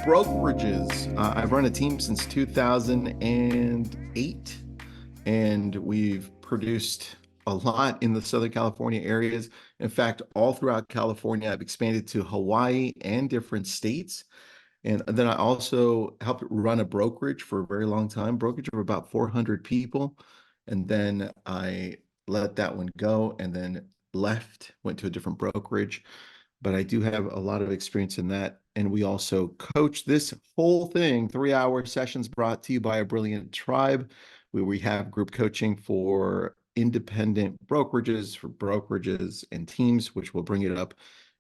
brokerages. I've run a team since 2008, and we've produced a lot in the Southern California areas. In fact, all throughout California, I've expanded to Hawaii and different states. And then I also helped run a brokerage for a very long time, brokerage of about 400 people. And then I let that one go and then left, went to a different brokerage. But I do have a lot of experience in that. And we also coach this whole thing, 3-hour sessions brought to you by a brilliant tribe, where we have group coaching for independent brokerages and teams, which will bring it up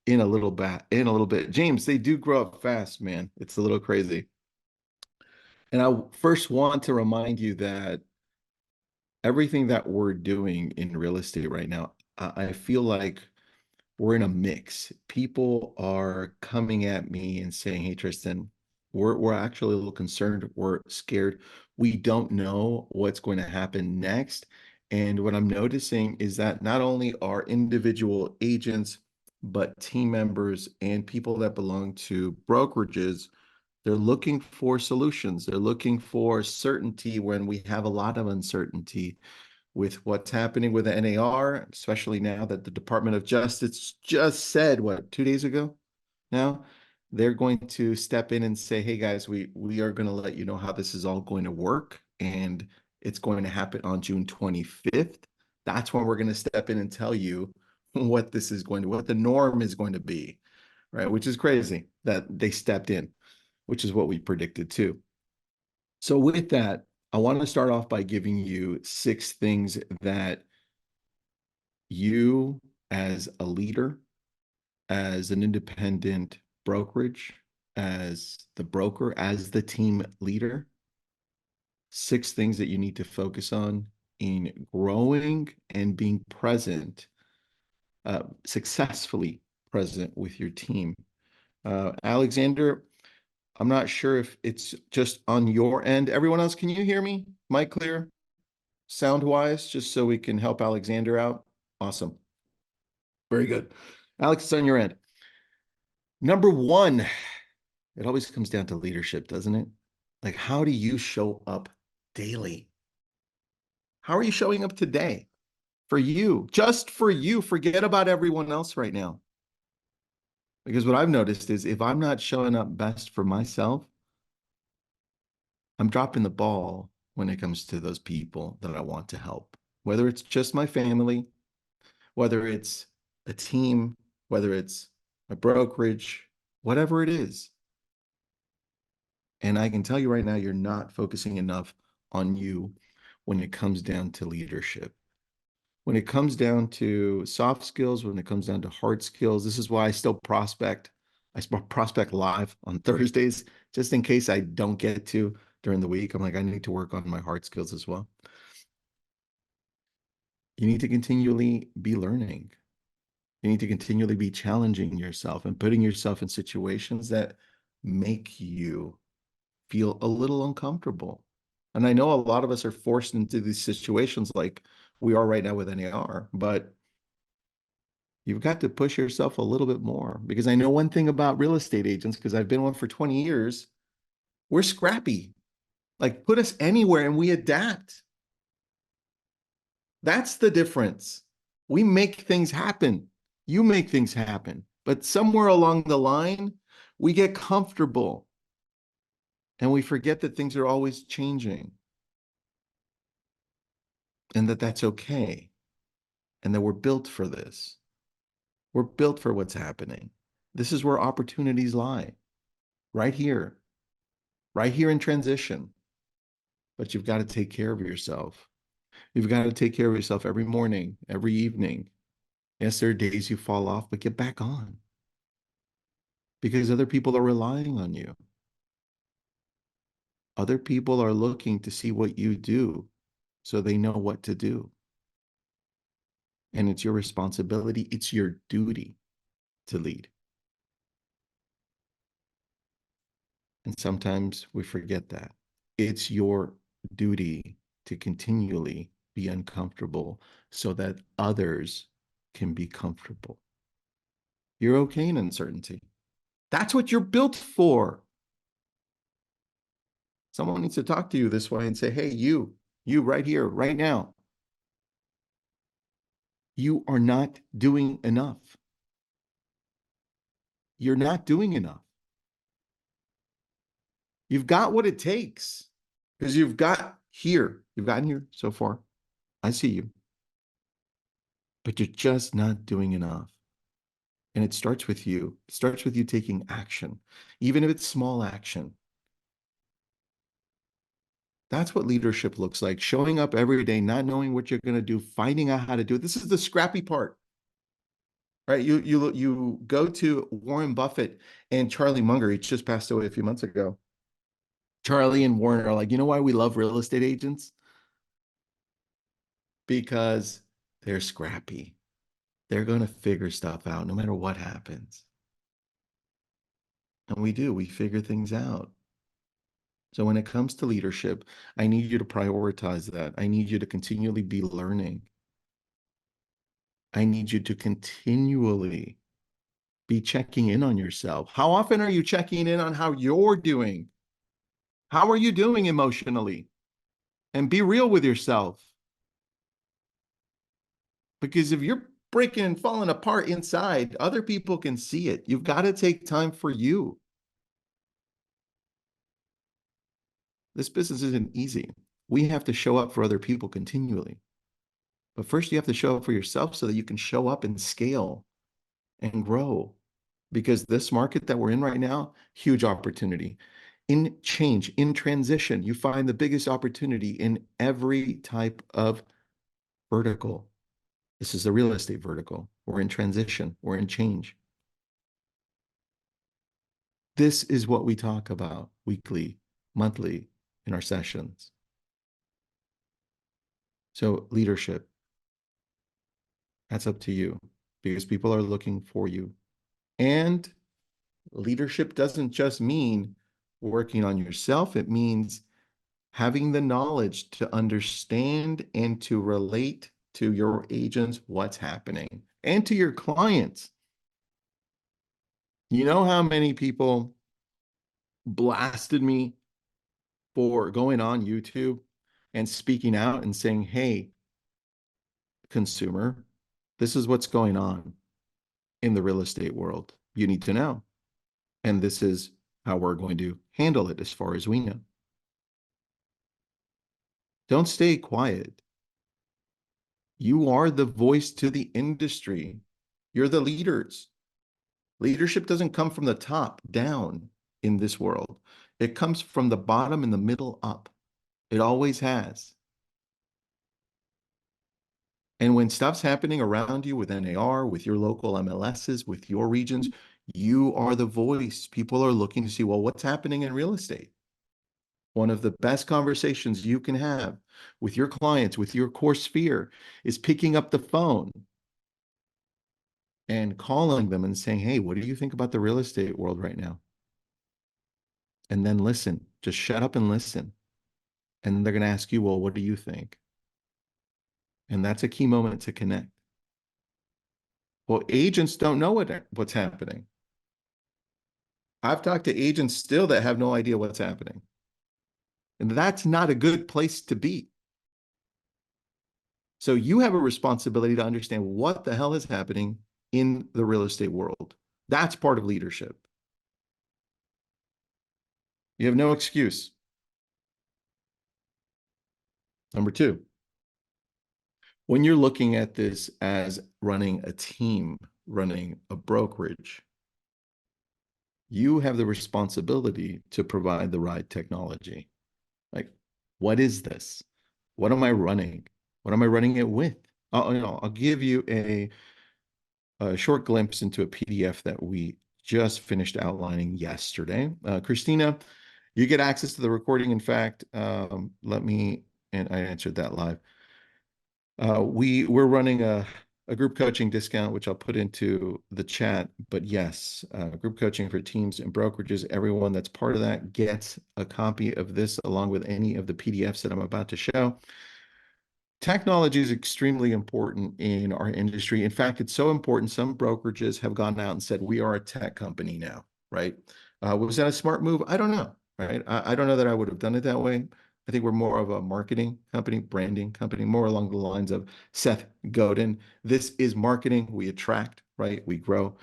in a little bit. James, they do grow up fast, man. It's a little crazy. And I first want to remind you that everything that we're doing in real estate right now, I feel like we're in a mix. People are coming at me and saying, "Hey, Tristan, we're actually a little concerned. We're scared. We don't know what's going to happen next." And what I'm noticing is that not only are individual agents, but team members and people that belong to brokerages, they're looking for solutions. They're looking for certainty when we have a lot of uncertainty with what's happening with the NAR, especially now that the Department of Justice just said, what, 2 days ago now, they're going to step in and say, hey guys, we are going to let you know how this is all going to work. And it's going to happen on June 25th. That's when we're going to step in and tell you what the norm is going to be, right? Which is crazy that they stepped in, which is what we predicted too. So with that, I want to start off by giving you 6 things that you, as a leader, as an independent brokerage, as the broker, as the team leader, 6 things that you need to focus on in growing and being present, successfully present with your team. Alexander, I'm not sure if it's just on your end. Everyone else, can you hear me? Mic clear? Sound wise, just so we can help Alexander out. Awesome. Very good. Alex, it's on your end. Number 1, it always comes down to leadership, doesn't it? Like, how do you show up daily? How are you showing up today? For you, just for you. Forget about everyone else right now. Because what I've noticed is if I'm not showing up best for myself, I'm dropping the ball when it comes to those people that I want to help, whether it's just my family, whether it's a team, whether it's a brokerage, whatever it is. And I can tell you right now, you're not focusing enough on you when it comes down to leadership. When it comes down to soft skills, when it comes down to hard skills, this is why I still prospect. I prospect live on Thursdays, just in case I don't get to during the week. I'm like, I need to work on my hard skills as well. You need to continually be learning. You need to continually be challenging yourself and putting yourself in situations that make you feel a little uncomfortable. And I know a lot of us are forced into these situations like we are right now with NAR, but you've got to push yourself a little bit more, because I know one thing about real estate agents, because I've been one for 20 years, we're scrappy. Like, put us anywhere and we adapt. That's the difference. We make things happen. You make things happen. But somewhere along the line, we get comfortable and we forget that things are always changing and that that's okay and that we're built for this. We're built for what's happening. This is where opportunities lie, right here in transition. But you've got to take care of yourself. You've got to take care of yourself every morning, every evening. Yes, there are days you fall off, but get back on, because other people are relying on you. Other people are looking to see what you do so they know what to do. And it's your responsibility, it's your duty to lead. And sometimes we forget that. It's your duty to continually be uncomfortable so that others can be comfortable. You're okay in uncertainty. That's what you're built for. Someone needs to talk to you this way and say, hey, you right here, right now, you are not doing enough. You're not doing enough. You've got what it takes because you've gotten here so far. I see you, but you're just not doing enough. And it starts with you. It starts with you taking action, even if it's small action. That's what leadership looks like. Showing up every day, not knowing what you're going to do, finding out how to do it. This is the scrappy part, right? You go to Warren Buffett and Charlie Munger. He just passed away a few months ago. Charlie and Warren are like, you know why we love real estate agents? Because they're scrappy. They're going to figure stuff out no matter what happens. And we do, we figure things out. So when it comes to leadership, I need you to prioritize that. I need you to continually be learning. I need you to continually be checking in on yourself. How often are you checking in on how you're doing? How are you doing emotionally? And be real with yourself. Because if you're breaking and falling apart inside, other people can see it. You've got to take time for you. This business isn't easy. We have to show up for other people continually. But first, you have to show up for yourself so that you can show up and scale and grow. Because this market that we're in right now, huge opportunity. In change, in transition, you find the biggest opportunity in every type of vertical. This is the real estate vertical. We're in transition. We're in change. This is what we talk about weekly, monthly in our sessions. So leadership, that's up to you because people are looking for you. And leadership doesn't just mean working on yourself. It means having the knowledge to understand and to relate to your agents what's happening and to your clients. You know how many people blasted me for going on YouTube and speaking out and saying, hey, consumer, this is what's going on in the real estate world. You need to know. And this is how we're going to handle it as far as we know. Don't stay quiet. You are the voice to the industry. You're the leaders. Leadership doesn't come from the top down in this world. It comes from the bottom and the middle up. It always has. And when stuff's happening around you with NAR, with your local MLSs, with your regions, you are the voice. People are looking to see, well, what's happening in real estate? One of the best conversations you can have with your clients, with your core sphere, is picking up the phone and calling them and saying, hey, what do you think about the real estate world right now? And then listen, just shut up and listen. And then they're going to ask you, well, what do you think? And that's a key moment to connect. Well, agents don't know what's happening. I've talked to agents still that have no idea what's happening. And that's not a good place to be. So you have a responsibility to understand what the hell is happening in the real estate world. That's part of leadership. You have no excuse. Number two, when you're looking at this as running a team, running a brokerage, you have the responsibility to provide the right technology. Like, what is this? What am I running? What am I running it with? I'll give you a short glimpse into a PDF that we just finished outlining yesterday. Christina, you get access to the recording. In fact, and I answered that live. We're running a group coaching discount, which I'll put into the chat. But yes, group coaching for teams and brokerages. Everyone that's part of that gets a copy of this along with any of the PDFs that I'm about to show. Technology is extremely important in our industry. In fact, it's so important, some brokerages have gone out and said, we are a tech company now, right? Was that a smart move? I don't know. right? I don't know that I would have done it that way. I think we're more of a marketing company, branding company, more along the lines of Seth Godin. This is marketing. We attract, right? We grow.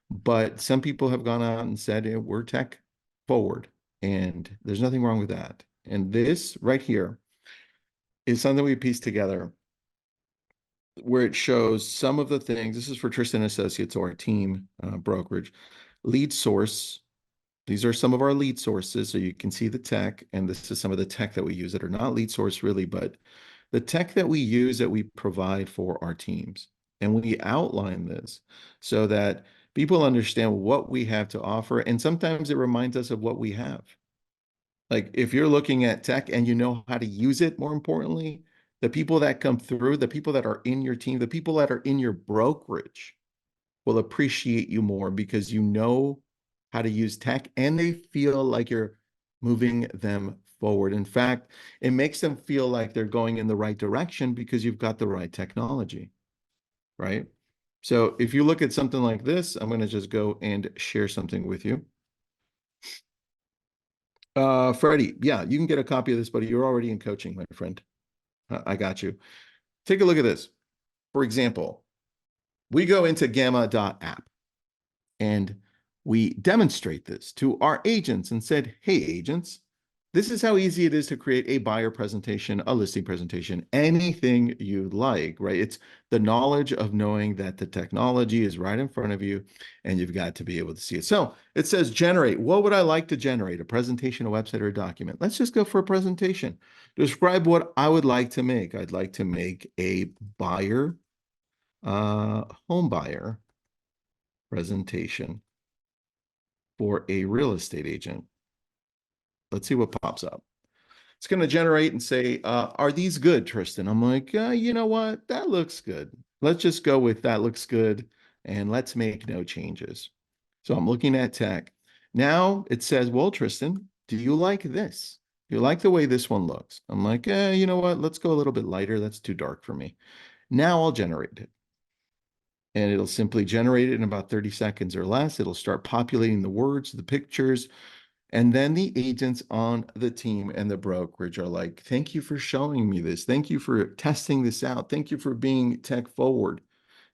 But some people have gone out and said, we're tech forward, and there's nothing wrong with that. And this right here is something we pieced together where it shows some of the things. This is for Tristan Associates, or our team brokerage. Lead source. These are some of our lead sources, so you can see the tech, and this is some of the tech that we use that are not lead source really, but the tech that we use that we provide for our teams. And we outline this so that people understand what we have to offer. And sometimes it reminds us of what we have. Like if you're looking at tech and you know how to use it, more importantly, the people that come through, the people that are in your team, the people that are in your brokerage will appreciate you more because you know how to use tech and they feel like you're moving them forward. In fact, it makes them feel like they're going in the right direction because you've got the right technology, right? So if you look at something like this, I'm going to just go and share something with you. Freddie, yeah, you can get a copy of this, buddy. You're already in coaching, my friend. I got you. Take a look at this. For example, we go into gamma.app and we demonstrate this to our agents and said, hey, agents, this is how easy it is to create a buyer presentation, a listing presentation, anything you like, right? It's the knowledge of knowing that the technology is right in front of you and you've got to be able to see it. So it says generate. What would I like to generate? A presentation, a website, or a document? Let's just go for a presentation. Describe what I would like to make. I'd like to make a buyer, home buyer presentation for a real estate agent. Let's see what pops up. It's going to generate and say, are these good, Tristan? I'm like, you know what? That looks good. Let's just go with that looks good and let's make no changes. So I'm looking at tech. Now it says, well, Tristan, do you like this? Do you like the way this one looks? I'm like, you know what? Let's go a little bit lighter. That's too dark for me. Now I'll generate it. And it'll simply generate it in about 30 seconds or less. It'll start populating the words, the pictures, and then the agents on the team and the brokerage are like, thank you for showing me this. Thank you for testing this out. Thank you for being tech forward.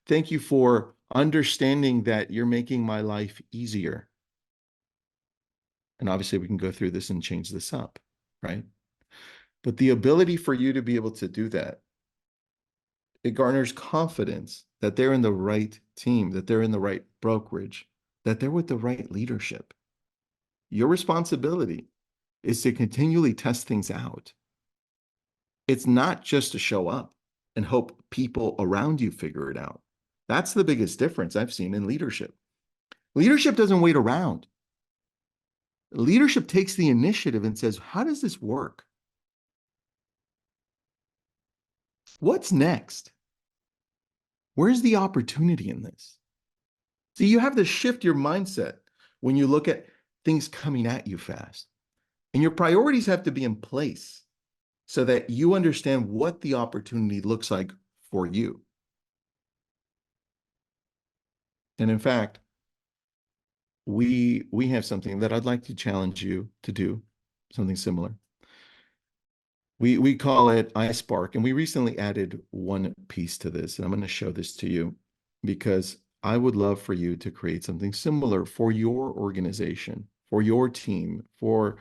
Thank you for understanding that you're making my life easier. And obviously we can go through this and change this up, right? But the ability for you to be able to do that, it garners confidence that they're in the right team, that they're in the right brokerage, that they're with the right leadership. Your responsibility is to continually test things out. It's not just to show up and hope people around you figure it out. That's the biggest difference I've seen in leadership. Leadership doesn't wait around. Leadership takes the initiative and says, how does this work? What's next? Where's the opportunity in this? So you have to shift your mindset when you look at things coming at you fast. And your priorities have to be in place so that you understand what the opportunity looks like for you. And in fact, we have something that I'd like to challenge you to do, something similar. We call it iSpark, and we recently added one piece to this, and I'm going to show this to you because I would love for you to create something similar for your organization, for your team, for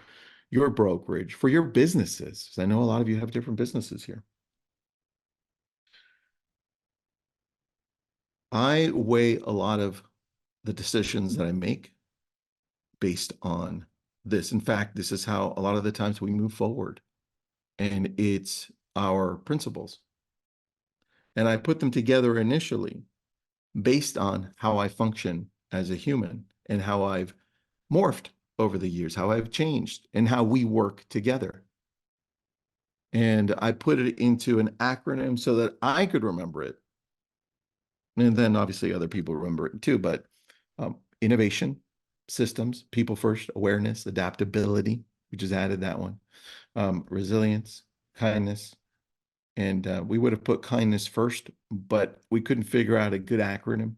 your brokerage, for your businesses. I know a lot of you have different businesses here. I weigh a lot of the decisions that I make based on this. In fact, this is how a lot of the times we move forward, and it's our principles. And I put them together initially based on how I function as a human and how I've morphed over the years, how I've changed, and how we work together. And I put it into an acronym so that I could remember it. And then obviously other people remember it too, but innovation, systems, people first, awareness, adaptability, we just added that one, resilience, kindness, and we would have put kindness first, but we couldn't figure out a good acronym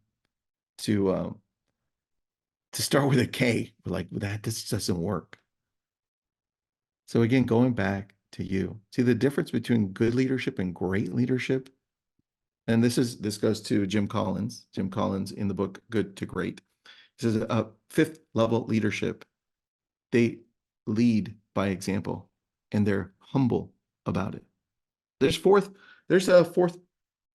to start with a K. We're like, well, this doesn't work. So again, going back to you, see the difference between good leadership and great leadership. And this goes to Jim Collins. Jim Collins in the book Good to Great. He says fifth level leadership, they lead by example and they're humble about it. There's fourth, there's a fourth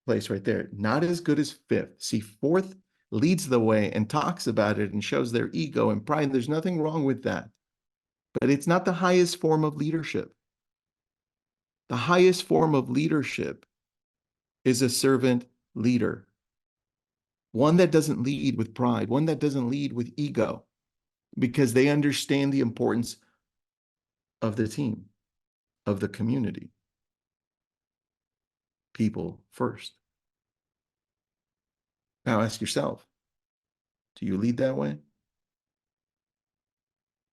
place right there. Not as good as fifth. See, fourth leads the way and talks about it and shows their ego and pride. There's nothing wrong with that. But it's not the highest form of leadership. The highest form of leadership is a servant leader, one that doesn't lead with pride, one that doesn't lead with ego, because they understand the importance of the team, of the community. People first. Now ask yourself, do you lead that way?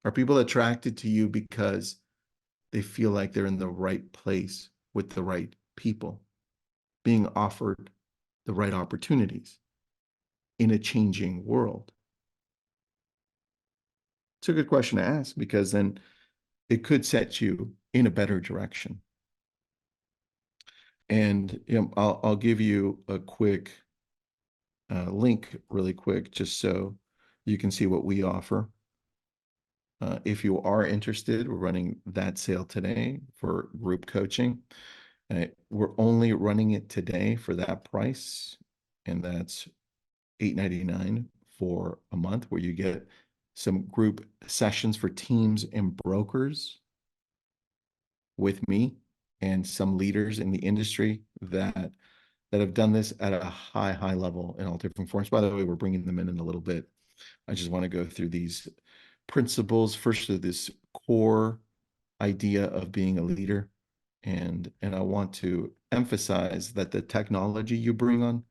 Are people attracted to you because they feel like they're in the right place with the right people, being offered the right opportunities in a changing world? It's a good question to ask, because then it could set you in a better direction. And I'll give you a quick link really quick, just so you can see what we offer. If you are interested, we're running that sale today for group coaching. We're only running it today for that price, and that's $8.99 for a month, where you get some group sessions for teams and brokers with me and some leaders in the industry that have done this at a high level in all different forms. By the way, we're bringing them in a little bit. I just want to go through these principles first, of this core idea of being a leader. And I want to emphasize that the technology you bring on,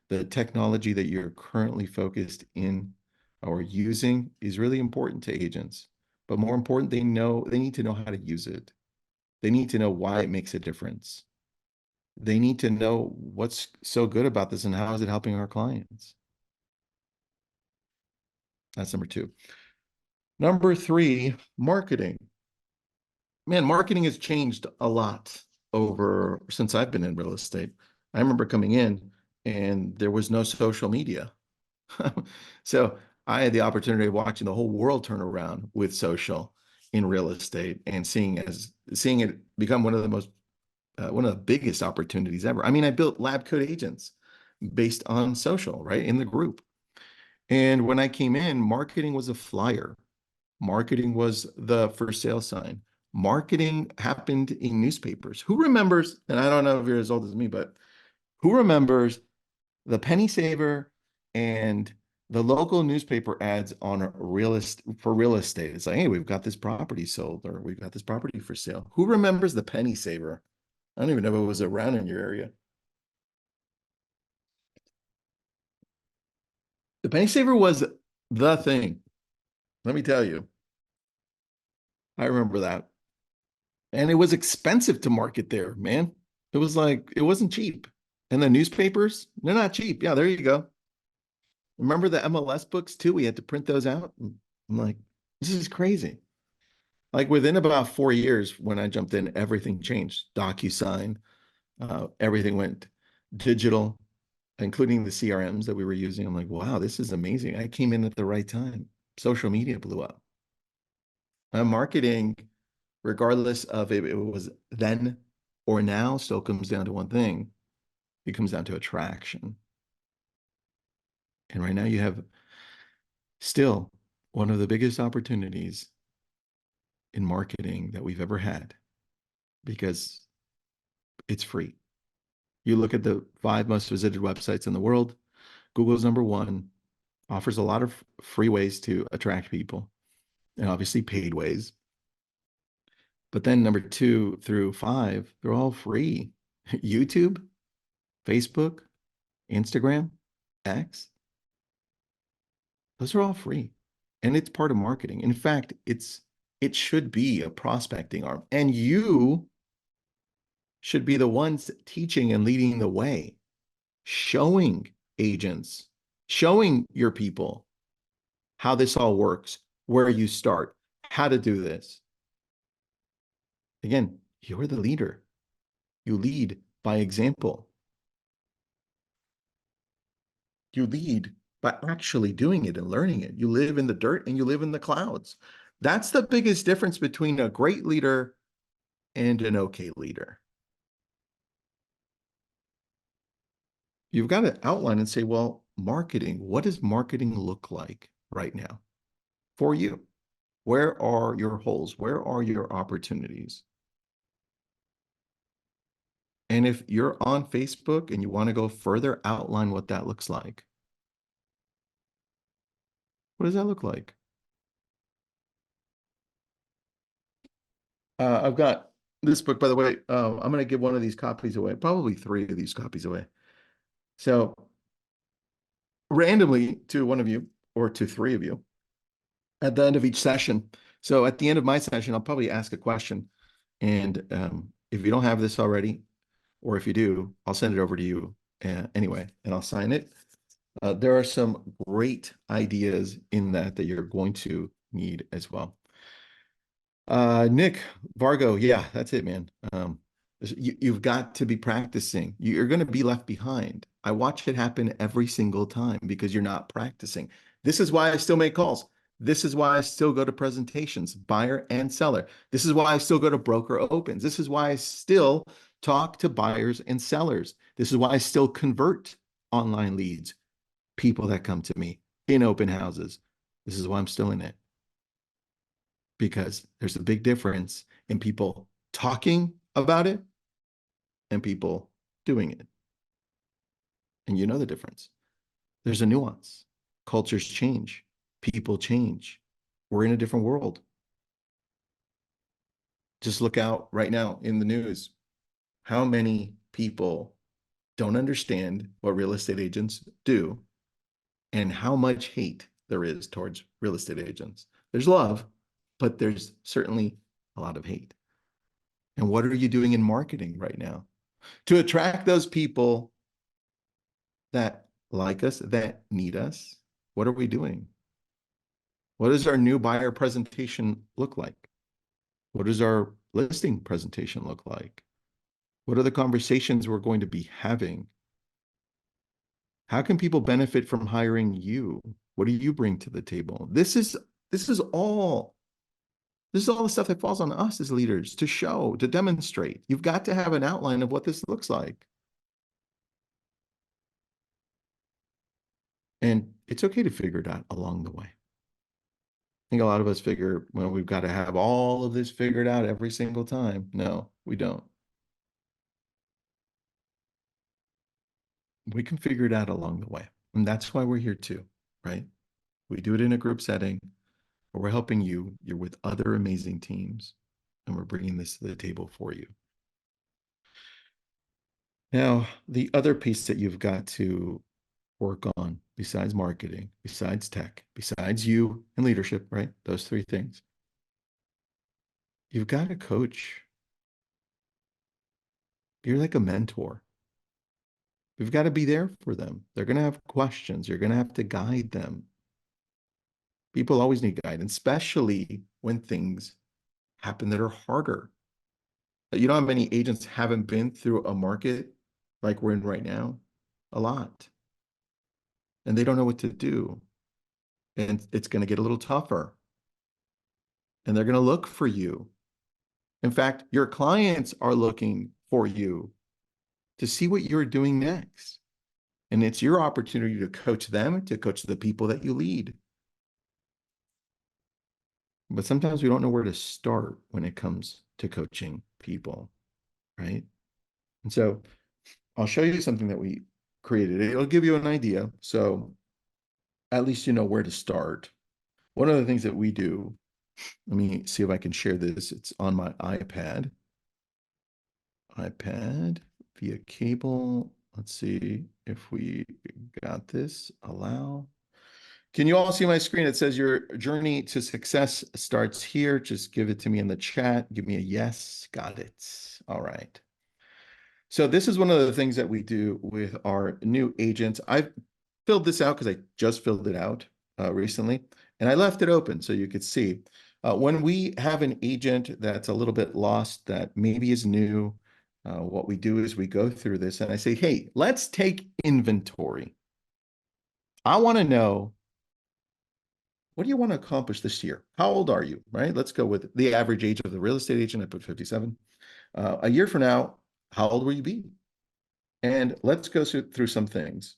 the technology that you're currently focused in or using, is really important to agents. But more important, they need to know how to use it. They need to know why it makes a difference. They need to know what's so good about this and how is it helping our clients. That's number two. Number three, marketing. Man, marketing has changed a lot over since I've been in real estate. I remember coming in and there was no social media. So I had the opportunity of watching the whole world turn around with social in real estate, and seeing it become one of the biggest opportunities ever. I mean, I built lab coat agents based on social, right, in the group. And when I came in, marketing was a flyer. Marketing was the for sale sign. Marketing happened in newspapers. Who remembers, and I don't know if you're as old as me, but who remembers the penny saver and the local newspaper ads on for real estate? It's like, hey, we've got this property sold, or we've got this property for sale. Who remembers the penny saver? I don't even know if it was around in your area. The penny saver was the thing. Let me tell you. I remember that. And it was expensive to market there, man. It was like, it wasn't cheap. And the newspapers, they're not cheap. Yeah, there you go. Remember the MLS books too? We had to print those out. I'm like, this is crazy. Like within about 4 years, when I jumped in, everything changed. DocuSign, everything went digital, including the CRMs that we were using. I'm like, wow, this is amazing. I came in at the right time. Social media blew up. Marketing, regardless of if it was then or now, still comes down to one thing. It comes down to attraction. And right now you have still one of the biggest opportunities in marketing that we've ever had, because it's free. You look at the 5 most visited websites in the world, Google's number one, offers a lot of free ways to attract people, and obviously paid ways. But then number 2 through 5, they're all free. YouTube, Facebook, Instagram, X, those are all free. And it's part of marketing. In fact, it should be a prospecting arm. And you should be the ones teaching and leading the way, showing agents, showing your people how this all works, where you start, how to do this. Again, you're the leader. You lead by example. You lead by actually doing it and learning it. You live in the dirt and you live in the clouds. That's the biggest difference between a great leader and an okay leader. You've got to outline and say, well, marketing, what does marketing look like right now for you? Where are your holes? Where are your opportunities? And if you're on Facebook and you want to go further, outline what that looks like. What does that look like? I've got this book, by the way. I'm going to give one of these copies away, probably three of these copies away. So randomly to one of you or to three of you at the end of each session. So at the end of my session, I'll probably ask a question. And if you don't have this already, or if you do, I'll send it over to you anyway, and I'll sign it. There are some great ideas in that you're going to need as well. Nick Vargo, yeah, that's it, man. You've got to be practicing. You're going to be left behind. I watch it happen every single time because you're not practicing. This is why I still make calls. This is why I still go to presentations, buyer and seller. This is why I still go to broker opens. This is why I still talk to buyers and sellers. This is why I still convert online leads, people that come to me in open houses. This is why I'm still in it, because there's a big difference in people talking about it and people doing it. And you know the difference. There's a nuance. Cultures change. People change. We're in a different world. Just look out right now in the news. How many people don't understand what real estate agents do and how much hate there is towards real estate agents? There's love, but there's certainly a lot of hate. And what are you doing in marketing right now to attract those people that like us, that need us? What are we doing? What does our new buyer presentation look like? What does our listing presentation look like? What are the conversations we're going to be having? How can people benefit from hiring you? What do you bring to the table? This is all the stuff that falls on us as leaders to show, to demonstrate. You've got to have an outline of what this looks like. And it's okay to figure it out along the way. I think a lot of us figure, well, we've got to have all of this figured out every single time. No, we don't. We can figure it out along the way. And that's why we're here too, right? We do it in a group setting where we're helping you. You're with other amazing teams, and we're bringing this to the table for you. Now, the other piece that you've got to work on, besides marketing, besides tech, besides you and leadership, right? Those three things. You've got to coach. You're like a mentor. We've got to be there for them. They're going to have questions. You're going to have to guide them. People always need guidance, especially when things happen that are harder. You know how many agents haven't been through a market like we're in right now? A lot. And they don't know what to do. And it's going to get a little tougher. And they're going to look for you. In fact, your clients are looking for you to see what you're doing next. And it's your opportunity to coach them, to coach the people that you lead. But sometimes we don't know where to start when it comes to coaching people, right? And so I'll show you something that we created. It'll give you an idea. So at least you know where to start. One of the things that we do, let me see if I can share this. It's on my iPad via cable. Let's see if we got this. Allow. Can you all see my screen? It says your journey to success starts here. Just give it to me in the chat. Give me a yes. Got it. All right. So this is one of the things that we do with our new agents. I've filled this out because I just filled it out recently, and I left it open so you could see. When we have an agent that's a little bit lost, that maybe is new, what we do is we go through this and I say, hey, let's take inventory. I want to know, what do you want to accomplish this year? How old are you, right? Let's go with the average age of the real estate agent. I put 57. A year from now, how old will you be? And let's go through some things.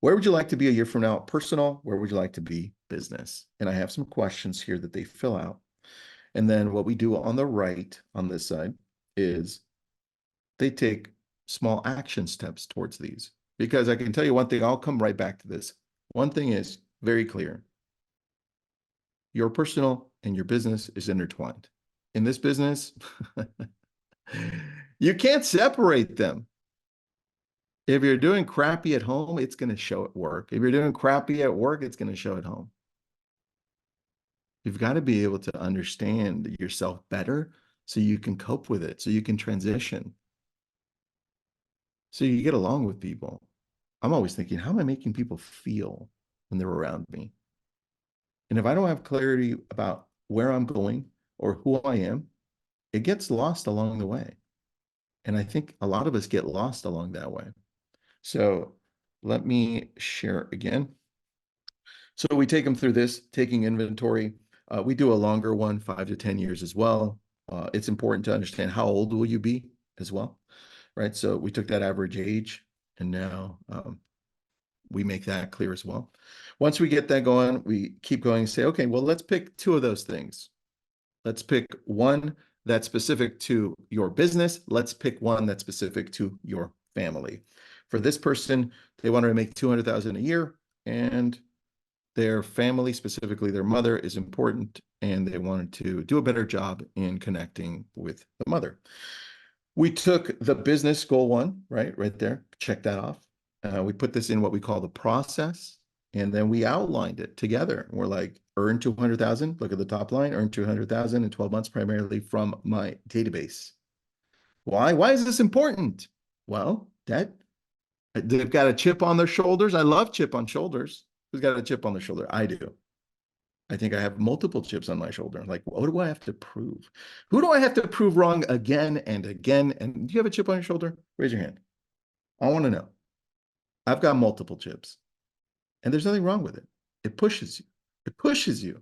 Where would you like to be a year from now? Personal. Where would you like to be? Business. And I have some questions here that they fill out. And then what we do on the right, on this side, is they take small action steps towards these. Because I can tell you one thing, I'll come right back to this. One thing is very clear. Your personal and your business is intertwined. In this business, you can't separate them. If you're doing crappy at home, it's going to show at work. If you're doing crappy at work, it's going to show at home. You've got to be able to understand yourself better so you can cope with it, so you can transition, so you get along with people. I'm always thinking, how am I making people feel when they're around me? And if I don't have clarity about where I'm going or who I am, it gets lost along the way. And I think a lot of us get lost along that way. So let me share again. So we take them through this, taking inventory. We do a longer one, 5 to 10 years as well. It's important to understand how old will you be as well, right? So we took that average age and now we make that clear as well. Once we get that going, we keep going and say, okay, well, let's pick two of those things. Let's pick one that's specific to your business. Let's pick one that's specific to your family. For this person, they wanted to make 200,000 a year, and their family, specifically their mother, is important, and they wanted to do a better job in connecting with the mother. We took the business goal one, right there, check that off. We put this in what we call the process, and then we outlined it together. We're like, earn 200,000, look at the top line, earn 200,000 in 12 months, primarily from my database. Why? Why is this important? Well, they've got a chip on their shoulders. I love chip on shoulders. Who's got a chip on their shoulder? I do. I think I have multiple chips on my shoulder. Like, what do I have to prove? Who do I have to prove wrong again and again? And do you have a chip on your shoulder? Raise your hand. I want to know. I've got multiple chips, and there's nothing wrong with it. It pushes you. It pushes you.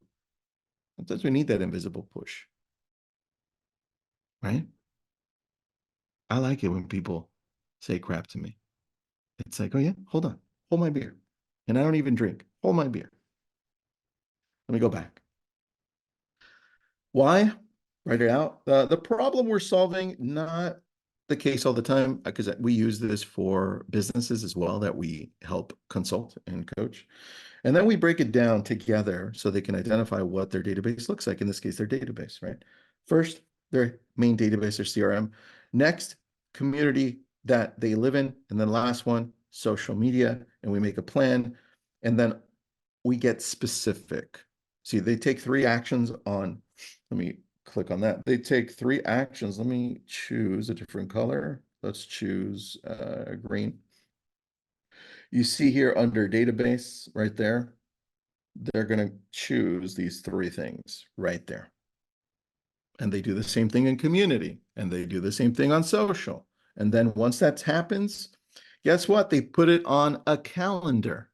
Sometimes we need that invisible push, right? I like it when people say crap to me. It's like, oh yeah, hold on, hold my beer. And I don't even drink. Hold my beer. Let me go back. Why? Write it out. The problem we're solving, not the case all the time, because we use this for businesses as well that we help consult and coach. And then we break it down together so they can identify what their database looks like. In this case, their database, right? First, their main database, their CRM. Next, community that they live in. And then last one, social media. And we make a plan. And then we get specific. See, they take 3 actions on, let me click on that. They take 3 actions. Let me choose a different color. Let's choose green. You see here under database right there, they're going to choose these 3 things right there. And they do the same thing in community, and they do the same thing on social. And then once that happens, guess what? They put it on a calendar.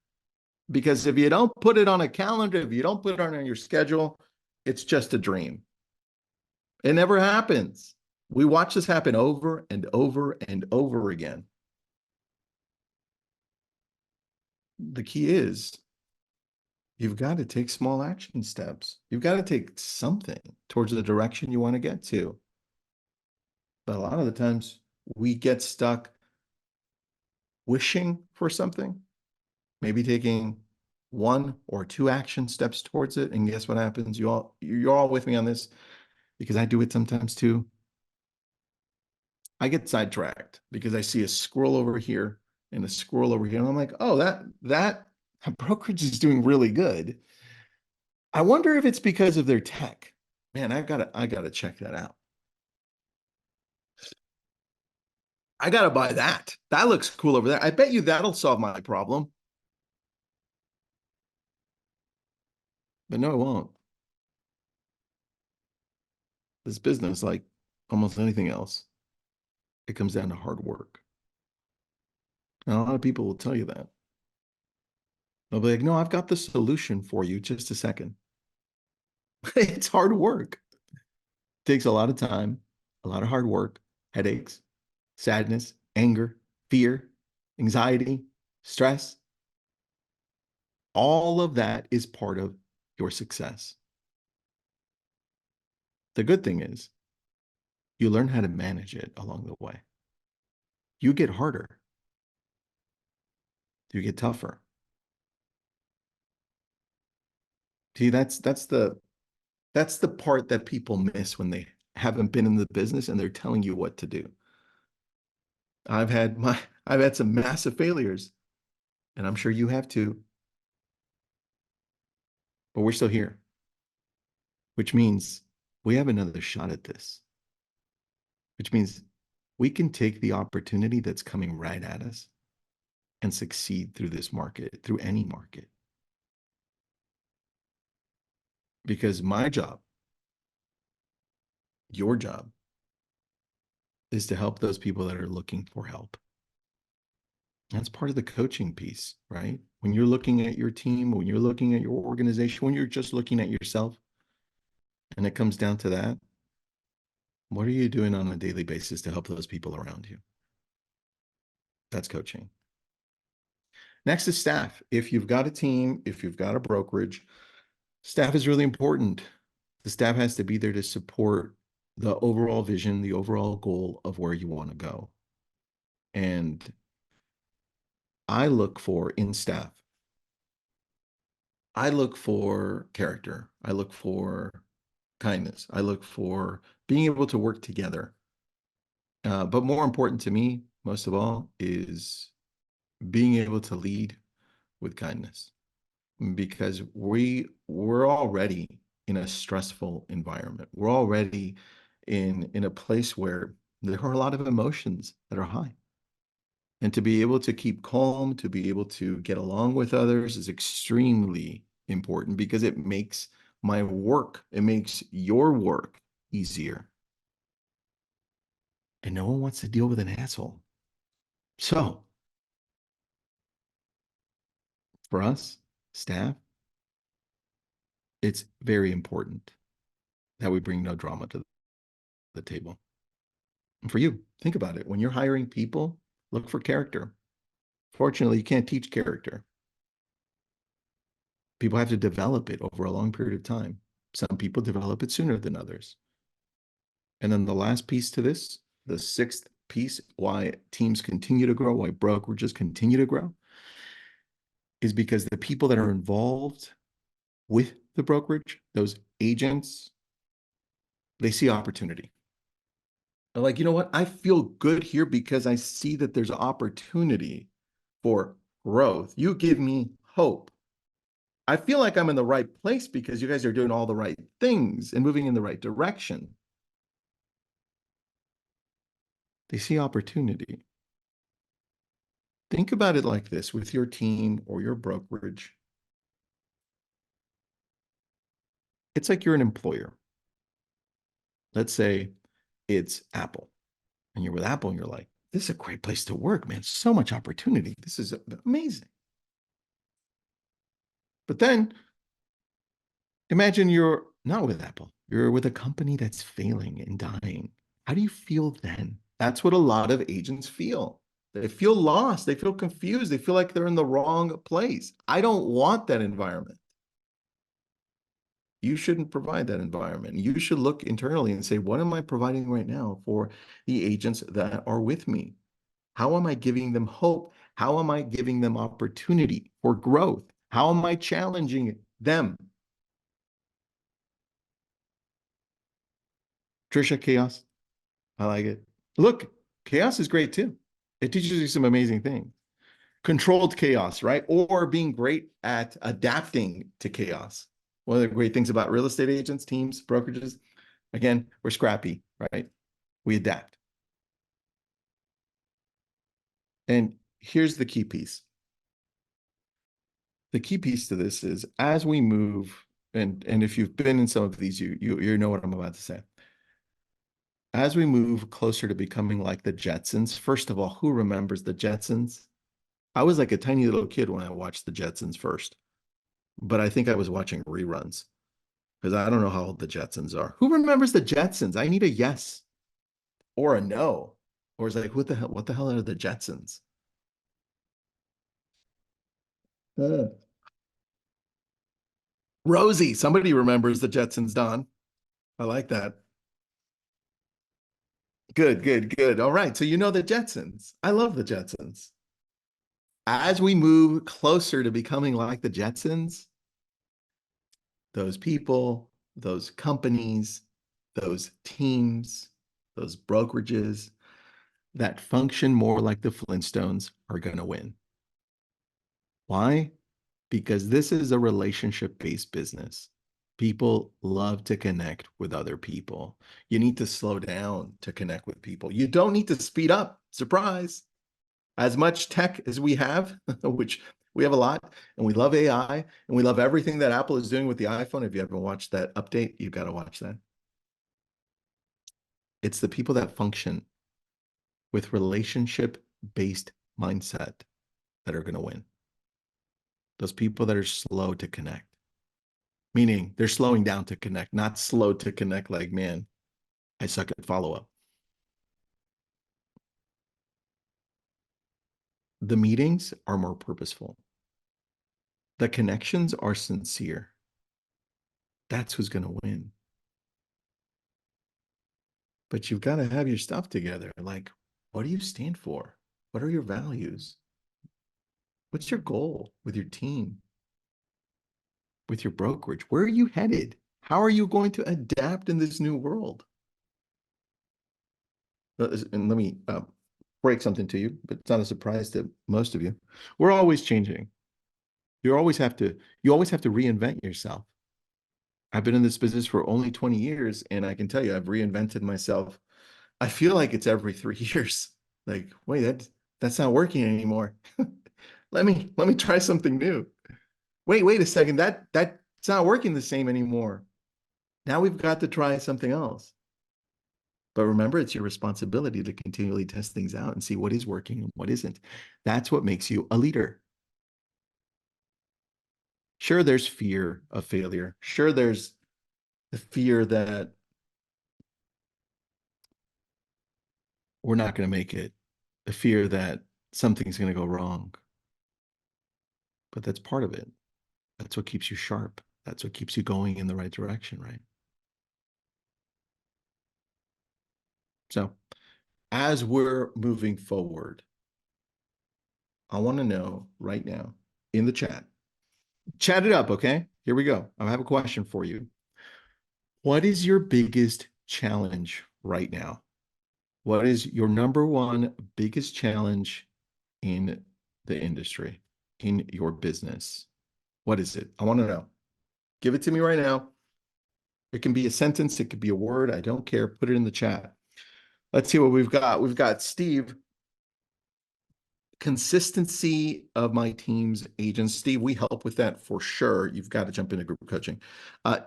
Because if you don't put it on a calendar, if you don't put it on your schedule, it's just a dream. It never happens. We watch this happen over and over and over again. The key is you've got to take small action steps. You've got to take something towards the direction you want to get to. But a lot of the times we get stuck wishing for something, maybe taking 1 or 2 action steps towards it. And guess what happens? You're all with me on this, because I do it sometimes too. I get sidetracked because I see a squirrel over here and a squirrel over here. And I'm like, oh, that brokerage is doing really good. I wonder if it's because of their tech. Man, I gotta check that out. I gotta buy that. That looks cool over there. I bet you that'll solve my problem. But no, it won't. This business, like almost anything else, it comes down to hard work. And a lot of people will tell you that. They'll be like, no, I've got the solution for you. Just a second. It's hard work. It takes a lot of time, a lot of hard work, headaches, sadness, anger, fear, anxiety, stress. All of that is part of your success. The good thing is you learn how to manage it along the way. You get harder, you get tougher. See, that's the part that people miss when they haven't been in the business and they're telling you what to do. I've had some massive failures, and I'm sure you have too, but we're still here, which means we have another shot at this, which means we can take the opportunity that's coming right at us and succeed through this market, through any market. Because my job, your job, is to help those people that are looking for help. That's part of the coaching piece, right? When you're looking at your team, when you're looking at your organization, when you're just looking at yourself, and it comes down to that, what are you doing on a daily basis to help those people around you? That's coaching. Next is staff. If you've got a team, if you've got a brokerage, staff is really important. The staff has to be there to support the overall vision, the overall goal of where you want to go. And I look for in staff, I look for character. I look for kindness. I look for being able to work together. But more important to me, most of all, is being able to lead with kindness, because we're already in a stressful environment. We're already in a place where there are a lot of emotions that are high. And to be able to keep calm, to be able to get along with others is extremely important, because it makes my work, it makes your work easier. And no one wants to deal with an asshole. So for us, staff, it's very important that we bring no drama to the table. And for you, think about it. When you're hiring people, look for character. Fortunately, you can't teach character. People have to develop it over a long period of time. Some people develop it sooner than others. And then the last piece to this, the sixth piece, why teams continue to grow, why brokerages continue to grow, is because the people that are involved with the brokerage, those agents, they see opportunity. They're like, you know what? I feel good here because I see that there's opportunity for growth. You give me hope. I feel like I'm in the right place because you guys are doing all the right things and moving in the right direction. They see opportunity. Think about it like this with your team or your brokerage. It's like you're an employer. Let's say it's Apple, and you're with Apple and you're like, this is a great place to work, man. So much opportunity. This is amazing. But then imagine you're not with Apple. You're with a company that's failing and dying. How do you feel then? That's what a lot of agents feel. They feel lost. They feel confused. They feel like they're in the wrong place. I don't want that environment. You shouldn't provide that environment. You should look internally and say, what am I providing right now for the agents that are with me? How am I giving them hope? How am I giving them opportunity for growth? How am I challenging them? Trisha, chaos. I like it. Look, chaos is great too. It teaches you some amazing things. Controlled chaos, right? Or being great at adapting to chaos. One of the great things about real estate agents, teams, brokerages, again, we're scrappy, right? We adapt. And here's the key piece. The key piece to this is as we move, and if you've been in some of these, you know what I'm about to say. As we move closer to becoming like the Jetsons, first of all, who remembers the Jetsons? I was like a tiny little kid when I watched the Jetsons first, but I think I was watching reruns because I don't know how old the Jetsons are. Who remembers the Jetsons? I need a yes or a no. Or is like, what the hell? What the hell are the Jetsons? Uh, Rosie, somebody remembers the Jetsons, Don. I like that. Good, good, good. All right. So you know the Jetsons. I love the Jetsons. As we move closer to becoming like the Jetsons, those people, those companies, those teams, those brokerages that function more like the Flintstones are going to win. Why? Because this is a relationship-based business. People love to connect with other people. You need to slow down to connect with people. You don't need to speed up. Surprise. As much tech as we have, which we have a lot, and we love AI, and we love everything that Apple is doing with the iPhone. If you haven't watched that update, you've got to watch that. It's the people that function with relationship-based mindset that are going to win. Those people that are slow to connect, meaning they're slowing down to connect, not slow to connect like, man, I suck at follow-up. The meetings are more purposeful. The connections are sincere. That's who's going to win. But you've got to have your stuff together. Like, what do you stand for? What are your values? What's your goal with your team, with your brokerage? Where are you headed? How are you going to adapt in this new world? And let me break something to you, but it's not a surprise to most of you. We're always changing. You always have to reinvent yourself. I've been in this business for only 20 years, and I can tell you I've reinvented myself. I feel like it's every 3 years. Like, wait, that's not working anymore. Let me try something new. Wait a second. That's not working the same anymore. Now we've got to try something else. But remember, it's your responsibility to continually test things out and see what is working and what isn't. That's what makes you a leader. Sure, there's fear of failure. Sure, there's the fear that we're not going to make it, the fear that something's going to go wrong. But that's part of it. That's what keeps you sharp. That's what keeps you going in the right direction, right? So, as we're moving forward, I want to know right now in the chat it up, okay? Here we go. I have a question for you. What is your biggest challenge right now? What is your number one biggest challenge in the industry, in your business? What is it? I want to know. Give it to me right now. It can be a sentence, it could be a word. I don't care. Put it in the chat. Let's see what we've got. We've got Steve. Consistency of my team's agents. Steve, we help with that for sure. You've got to jump into group coaching.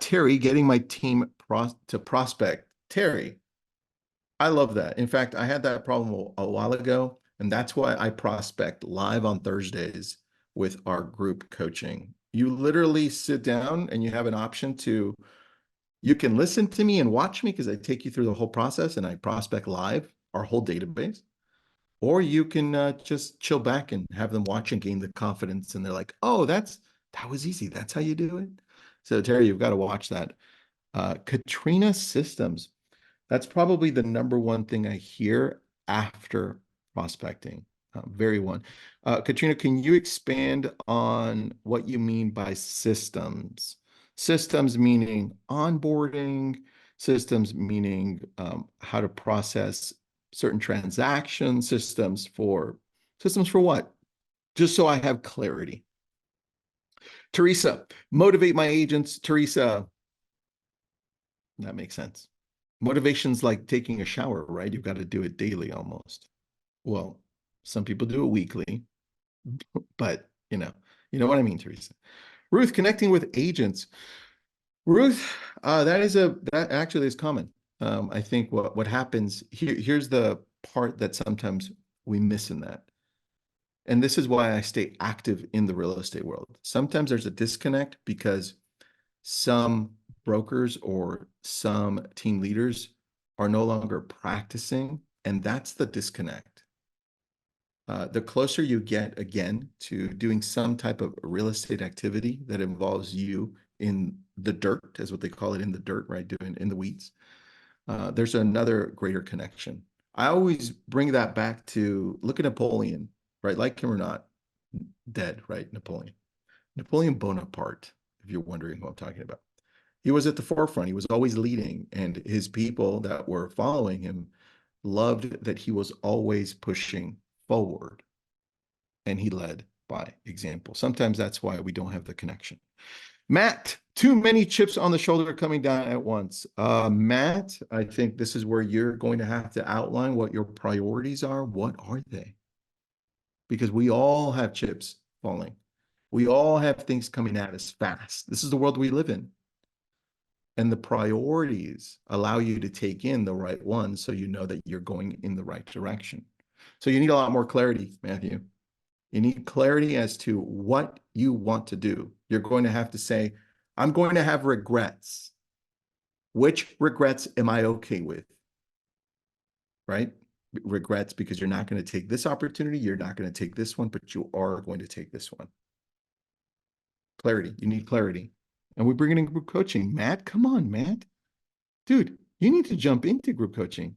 Terry, getting my team to prospect. Terry, I love that. In fact, I had that problem a while ago, and that's why I prospect live on Thursdays with our group coaching. You literally sit down and you have an option to, you can listen to me and watch me because I take you through the whole process and I prospect live our whole database. Or you can just chill back and have them watch and gain the confidence. And they're like, oh, that was easy. That's how you do it. So Terry, you've got to watch that. Katrina Systems. That's probably the number one thing I hear after prospecting. Very one. Katrina, can you expand on what you mean by systems? Systems meaning onboarding, systems meaning how to process certain transaction systems for what? Just so I have clarity. Teresa, motivate my agents. Teresa, that makes sense. Motivation's like taking a shower, right? You've got to do it daily almost. Well, some people do it weekly, but you know what I mean, Teresa. Ruth, connecting with agents. Ruth, that actually is common. I think what happens here's the part that sometimes we miss in that. And this is why I stay active in the real estate world. Sometimes there's a disconnect because some brokers or some team leaders are no longer practicing, and that's the disconnect. The closer you get, again, to doing some type of real estate activity that involves you in the dirt, is what they call it, in the dirt, right? Doing in the weeds. There's another greater connection. I always bring that back to look at Napoleon, right? Like him or not, dead, right? Napoleon Bonaparte, if you're wondering who I'm talking about. He was at the forefront. He was always leading, and his people that were following him loved that he was always pushing forward, and he led by example. Sometimes that's why we don't have the connection. Matt, too many chips on the shoulder coming down at once. Matt, I think this is where you're going to have to outline what your priorities are. What are they? Because we all have chips falling. We all have things coming at us fast. This is the world we live in. And the priorities allow you to take in the right ones so you know that you're going in the right direction. So you need a lot more clarity, Matthew. You need clarity as to what you want to do. You're going to have to say, I'm going to have regrets. Which regrets am I okay with? Right? Regrets because you're not going to take this opportunity. You're not going to take this one, but you are going to take this one. Clarity. You need clarity. And we bring it in group coaching. Matt, come on, Matt. Dude, you need to jump into group coaching.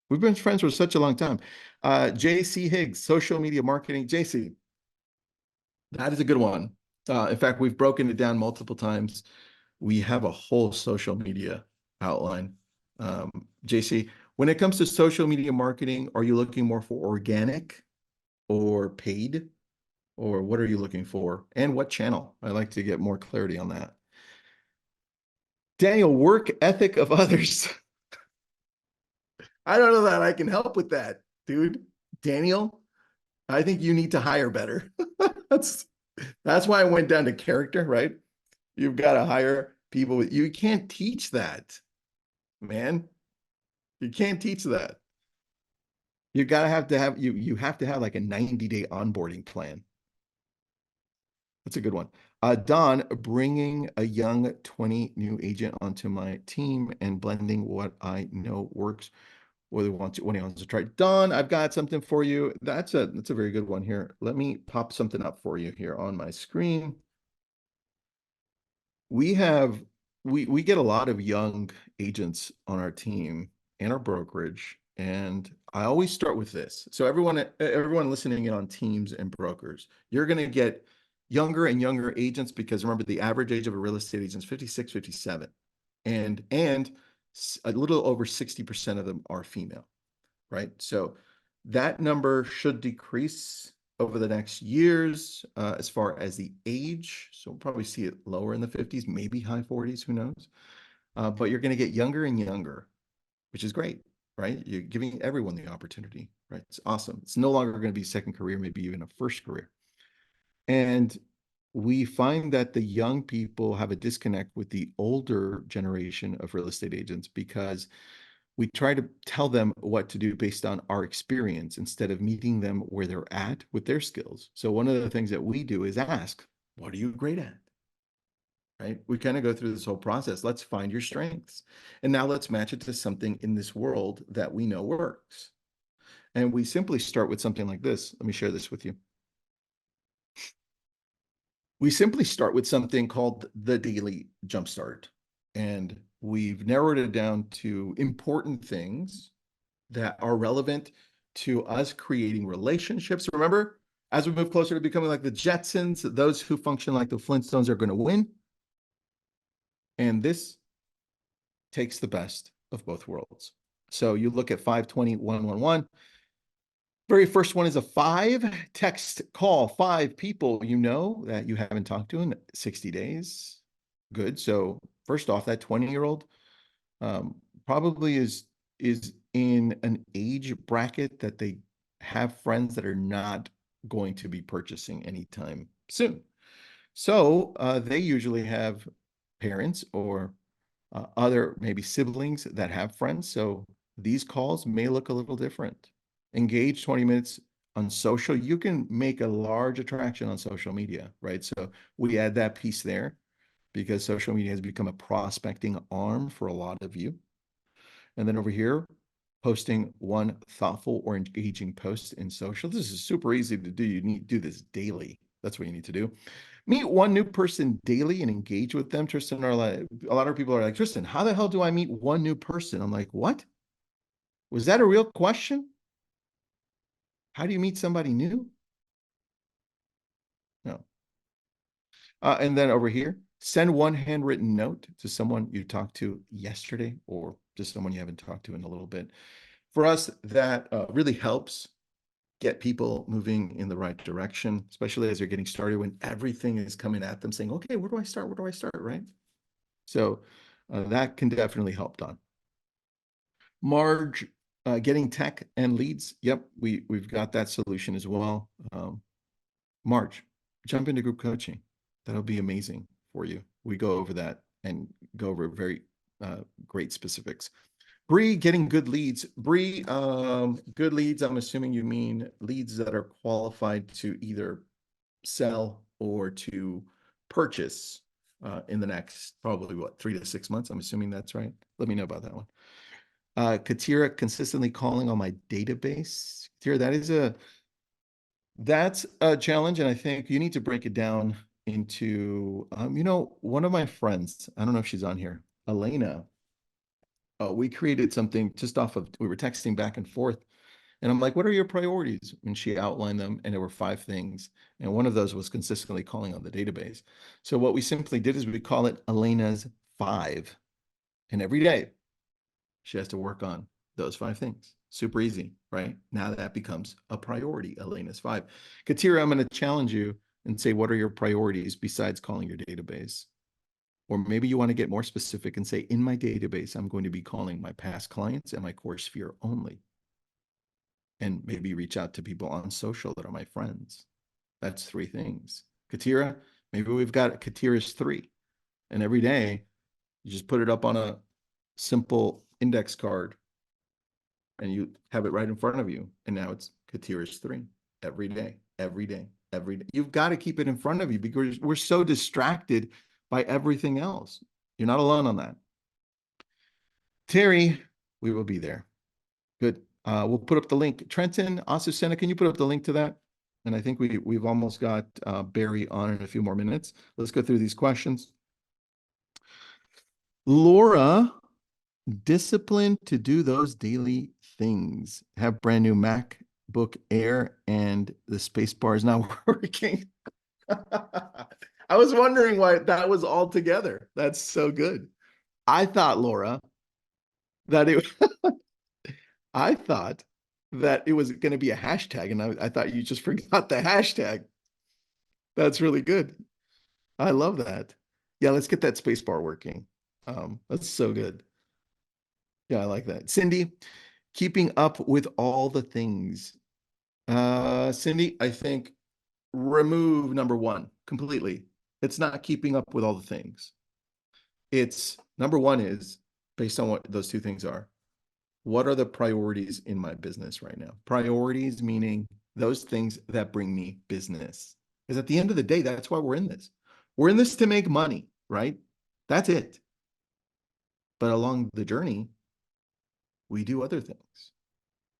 We've been friends for such a long time. JC Higgs, social media marketing. JC, that is a good one. In fact, we've broken it down multiple times. We have a whole social media outline. JC, when it comes to social media marketing, are you looking more for organic or paid? Or what are you looking for? And what channel? I'd like to get more clarity on that. Daniel, work ethic of others. I don't know that I can help with that, dude. Daniel, I think you need to hire better. That's why I went down to character, right? You've got to hire people. You can't teach that, man. You can't teach that. You gotta have you have to have like a 90-day onboarding plan. That's a good one. Don, bringing a young 20 new agent onto my team and blending what I know works when he wants to try. Don, I've got something for you. That's a very good one here. Let me pop something up for you here on my screen. We have we get a lot of young agents on our team and our brokerage, and I always start with this. So everyone listening in on teams and brokers, you're going to get younger and younger agents because remember the average age of a real estate agent is 56, 57. And a little over 60% of them are female, right? So that number should decrease over the next years as far as the age. So we'll probably see it lower in the 50s, maybe high 40s, who knows? But you're going to get younger and younger, which is great, right? You're giving everyone the opportunity, right? It's awesome. It's no longer going to be second career, maybe even a first career. And we find that the young people have a disconnect with the older generation of real estate agents because we try to tell them what to do based on our experience instead of meeting them where they're at with their skills. So one of the things that we do is ask, what are you great at? Right? We kind of go through this whole process. Let's find your strengths. And now let's match it to something in this world that we know works. And we simply start with something like this. Let me share this with you. We simply start with something called the Daily Jumpstart. And we've narrowed it down to important things that are relevant to us creating relationships. Remember, as we move closer to becoming like the Jetsons, those who function like the Flintstones are going to win. And this takes the best of both worlds. So you look at 520-111. Very first one is a 5 text call, 5 people you know that you haven't talked to in 60 days. Good. So first off, that 20-year-old probably is in an age bracket that they have friends that are not going to be purchasing anytime soon. So they usually have parents or other maybe siblings that have friends. So these calls may look a little different. Engage 20 minutes on social. You can make a large attraction on social media, right? So we add that piece there because social media has become a prospecting arm for a lot of you. And then over here, posting one thoughtful or engaging post in social. This is super easy to do. You need to do this daily. That's what you need to do. Meet one new person daily and engage with them. Tristan, are like, a lot of people are like, Tristan, how the hell do I meet one new person? I'm like, what? Was that a real question? How do you meet somebody new? No. And then over here, send one handwritten note to someone you talked to yesterday or just someone you haven't talked to in a little bit. For us, that really helps get people moving in the right direction, especially as they're getting started when everything is coming at them saying, okay, where do I start? Where do I start? Right. So that can definitely help, Don. Marge, getting tech and leads. Yep, we've got that solution as well. Marge, jump into group coaching. That'll be amazing for you. We go over that and go over very great specifics. Bree, getting good leads. Bree, good leads, I'm assuming you mean leads that are qualified to either sell or to purchase in the next probably what, 3 to 6 months. I'm assuming that's right. Let me know about that one. Katira, consistently calling on my database. Katira, that's a challenge, and I think you need to break it down into one of my friends, I don't know if she's on here, Elena. We created something just off of, we were texting back and forth, and I'm like, what are your priorities? And she outlined them, and there were 5 things. And one of those was consistently calling on the database. So what we simply did is we call it Elena's 5. And every day she has to work on those 5 things. Super easy, right? Now that becomes a priority, Elena's 5. Katira, I'm going to challenge you and say, what are your priorities besides calling your database? Or maybe you want to get more specific and say, in my database, I'm going to be calling my past clients and my core sphere only. And maybe reach out to people on social that are my friends. That's 3 things. Katira, maybe we've got Katira's 3. And every day, you just put it up on a simple index card and you have it right in front of you. And now it's Katira's 3 every day, every day, every day. You've got to keep it in front of you because we're so distracted by everything else. You're not alone on that. Terry, we will be there. Good. We'll put up the link. Trenton, Asusena, can you put up the link to that? And I think we've almost got Barry on in a few more minutes. Let's go through these questions. Laura, disciplined to do those daily things. Have brand new MacBook Air and the space bar is not working. I was wondering why that was all together. That's so good. I thought, Laura, that it I thought that it was going to be a hashtag, and I thought you just forgot the hashtag. That's really good. I love that. Yeah, let's get that space bar working. That's so good. Yeah, I like that. Cindy, keeping up with all the things. Cindy, I think remove number 1 completely. It's not keeping up with all the things. It's number 1 is based on what those 2 things are. What are the priorities in my business right now? Priorities meaning those things that bring me business. Because at the end of the day, that's why we're in this. We're in this to make money, right? That's it. But along the journey, we do other things.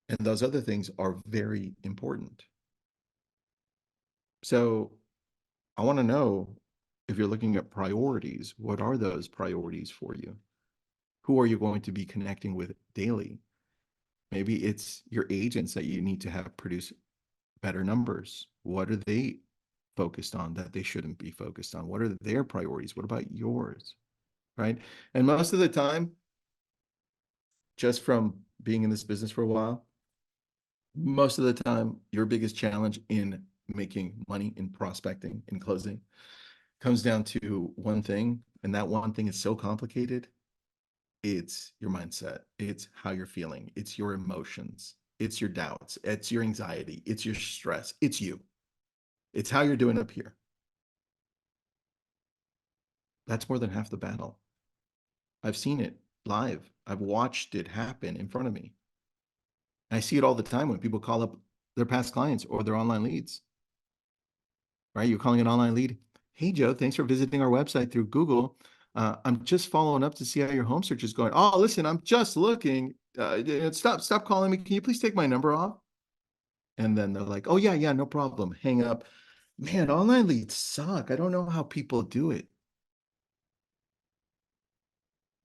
And those other things are very important. So I want to know, if you're looking at priorities, what are those priorities for you? Who are you going to be connecting with daily? Maybe it's your agents that you need to have produce better numbers. What are they focused on that they shouldn't be focused on? What are their priorities? What about yours? Right? And most of the time, just from being in this business for a while, most of the time, your biggest challenge in making money, in prospecting, in closing, comes down to one thing. And that one thing is so complicated. It's your mindset. It's how you're feeling. It's your emotions. It's your doubts. It's your anxiety. It's your stress. It's you. It's how you're doing up here. That's more than half the battle. I've seen it live. I've watched it happen in front of me. I see it all the time when people call up their past clients or their online leads, right? You're calling an online lead. Hey, Joe, thanks for visiting our website through Google. I'm just following up to see how your home search is going. Oh, listen, I'm just looking. Stop calling me. Can you please take my number off? And then they're like, oh, yeah, no problem. Hang up. Man, online leads suck. I don't know how people do it.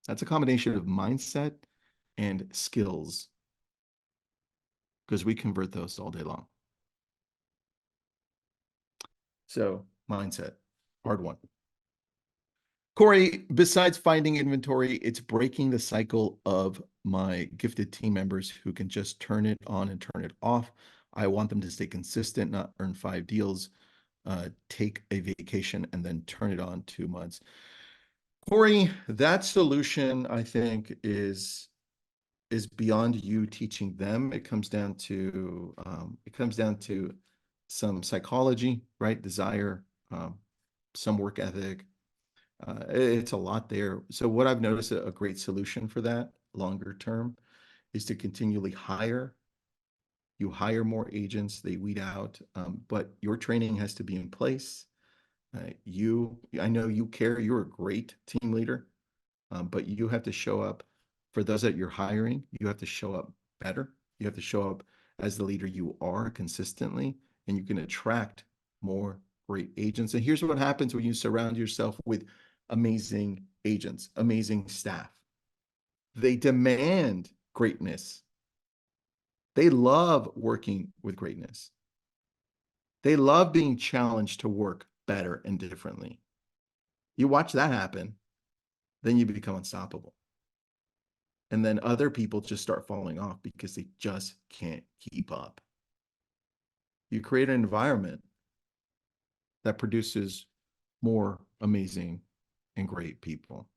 That's a combination of mindset and skills, because we convert those all day long. So mindset, hard one. Corey, besides finding inventory, it's breaking the cycle of my gifted team members who can just turn it on and turn it off. I want them to stay consistent, not earn 5 deals, take a vacation, and then turn it on 2 months. Corey, that solution, I think, is beyond you teaching them. It comes down to some psychology, right? Desire, some work ethic. It's a lot there. So what I've noticed a great solution for that longer term is to continually hire. You hire more agents, they weed out, but your training has to be in place. I know you care, you're a great team leader, but you have to show up for those that you're hiring. You have to show up better. You have to show up as the leader you are consistently, and you can attract more great agents. And here's what happens when you surround yourself with amazing agents, amazing staff. They demand greatness. They love working with greatness. They love being challenged to work better and differently. You watch that happen, then you become unstoppable. And then other people just start falling off because they just can't keep up. You create an environment that produces more amazing and great people.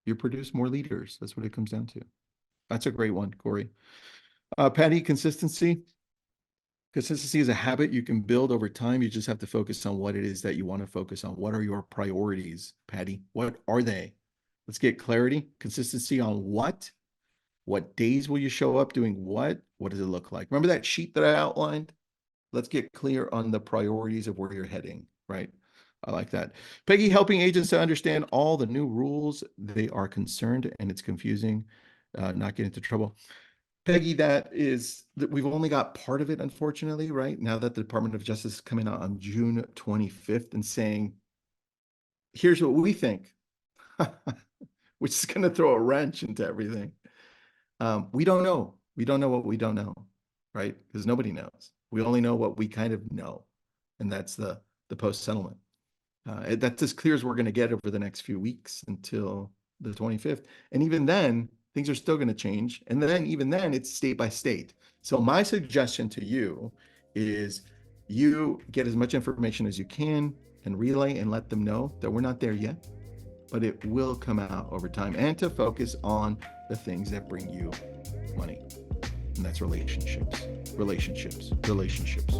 You produce more leaders. That's what it comes down to. That's a great one, Corey. Patty, consistency. Consistency is a habit you can build over time. You just have to focus on what it is that you want to focus on. What are your priorities, Patty? What are they? Let's get clarity. Consistency on what? What days will you show up doing what? What does it look like? Remember that sheet that I outlined? Let's get clear on the priorities of where you're heading, right? I like that. Peggy, helping agents to understand all the new rules. They are concerned and it's confusing, not get into trouble. Peggy, that we've only got part of it, unfortunately, right? Now that the Department of Justice is coming out on June 25th and saying, here's what we think, which is going to throw a wrench into everything. We don't know. We don't know what we don't know, right? Because nobody knows. We only know what we kind of know, and that's the post-settlement. That's as clear as we're going to get over the next few weeks until the 25th. And even then, things are still going to change. And then even then, it's state by state. So my suggestion to you is you get as much information as you can and relay and let them know that we're not there yet, but it will come out over time, and to focus on the things that bring you money. And that's relationships, relationships, relationships.